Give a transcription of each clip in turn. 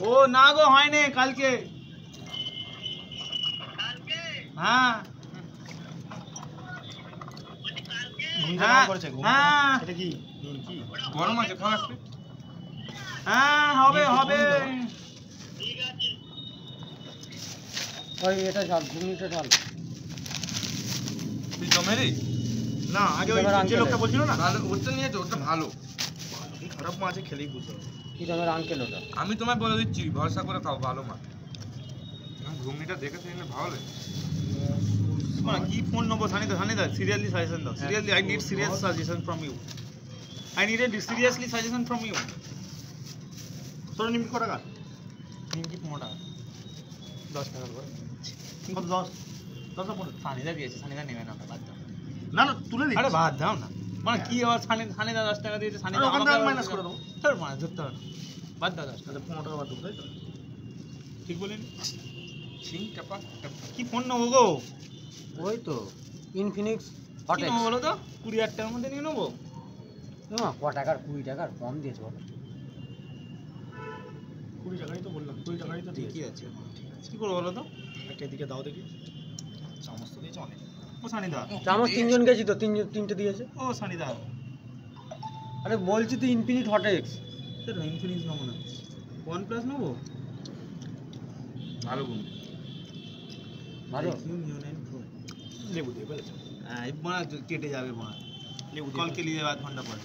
ও না গো হয়নি কালকে। হ্যাঁ গরম আছে খাওয়া একটু। হ্যাঁ হবে হবে। ওই এটা ঝাল, ঘুগনিটা ঝাল। তুই জমেরি না আগে ওই যে লোকটা বলছিল না ভালো ওটা নিয়েছো, ওটা ভালো। কি খারাপ মাছ আছে খেলেই বুঝতে হবে। কি দামের আঙ্কেল ওটা? আমি তোমায় বলে দিচ্ছি ভরসা করে খাও, ভালো মাছ। ঘুগনিটা দেখে থাকলে ভালো লাগে। মানে কি ফোন নম্বর সানিদা সিরিয়াসলি সাজেশন দাও। Seriously I need serious suggestion from you. I need a seriously suggestion from you. তোরা নিমকি কত টাকা? নিমকি 15 টাকা। 10 টাকা করে। কত 10? 10 না 15? সানিদা দিয়েছে, সানিদা নেবে না, বাদ দাও। না না তুলে দিই। আরে বাদ দাও না। মানে কি আবার সানিদা 10 টাকা দিয়েছে, সানিদা আমাকে মাইনাস করে দেবো। তোর মানে ধরতে হবে না। বাদ দাও 10 টাকা। 15 টাকা বাদ দেবো, তাই তো? ঠিক বলিনি? সিং টাপা কি ফোন নেবো গো? ওই তো ইনফিনিক্স হট কি এক্স। নেবো বলো তো? 20,000 টাকার মধ্যে নিয়ে নেবো। না ক টাকার 20 টাকার কম দিয়েছে বলো। 20 টাকাই তো বললাম, 20 টাকাই তো ঠিকই আছে। ঠিক আছে কি করবো বলো তো? একটা এদিকে দাও দেখি। চামচ তো দিয়েছে অনেক। ও সানিদা চামচ তিনজন গেছি তো, তিনটে দিয়েছে। ও সানিদা আরে বলছি তো ইনফিনিট হট এক্স। সেটা ইনফিনিক্স নেবো না, OnePlus নেবো। ভালো ঘুগনি ভালো লেবু দিয়ে বলেছে মারা কেটে যাবে মারা। লেবু কল के लिए 8 ঘন্টা পরে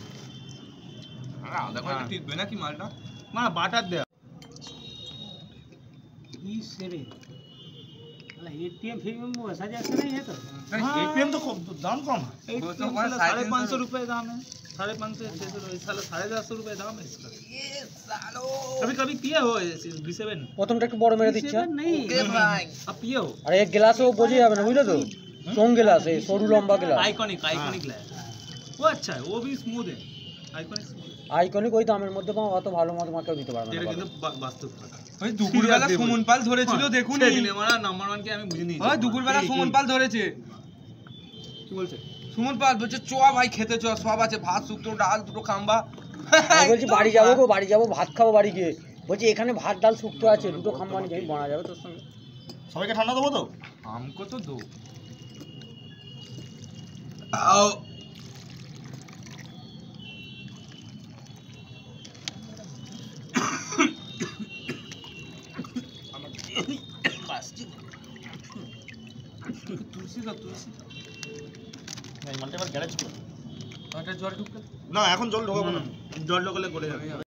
আলাদা করে টিকবে নাকি মালটা? মারা বাটার দেয়া। एटीएम फीम वैसा जैसे नहीं है तो। एटीएम तो दाम कम है। वो तो 550 रुपए दाम है। 550 600 साला 450 रुपए दाम है इसका। ये सालो कभी कभी पिए हो B7? প্রথমটা একটু বড় মেরে দিচ্ছে। नहीं ओके भाई अब पिए हो। আরে এক গ্লাসও বোঝে যাবে না বুঝলে তো, চং গ্লাস, এই সরু লম্বা গ্লাস। आइकॉनिक लाया वो अच्छा है, वो भी स्मूथ है। आइकॉनिक स्मूथ আইকনিক ওই দামের মধ্যে পাও, অত ভালো মতো মাকেও দিতে পারবে এটা না। কিন্তু বাস্তব কথা। ওই দুপুরবেলা সুমন পাল ধরেছিল দেখুন। দিলে মারা নাম্বার 1 কে আমি বুঝে নিয়েছি। ওই দুপুরবেলা সুমন পাল ধরেছে। কি বলছে? সুমন পাল বলছে চ ভাই খেতে চ, সব আছে, ভাত শুক্তো ডাল দুটো খাম্বা। আমি বলছি বাড়ি যাবো গো, বাড়ি যাবো, ভাত খাবো বাড়ি গিয়ে। বলছি এখানে ভাত ডাল শুক্তো আছে, দুটো খাম্বানি যাই বানা যাবে তোর সঙ্গে। সবাইকে ঠান্ডা দেবো তো? हमको तो दो। आओ তুলসী না মালটা এবার গ্যারেজ করো। ওটা জল ঢুকতে না এখন জল ঢোকাবো না, জল ঢোকালে গলে যাবে।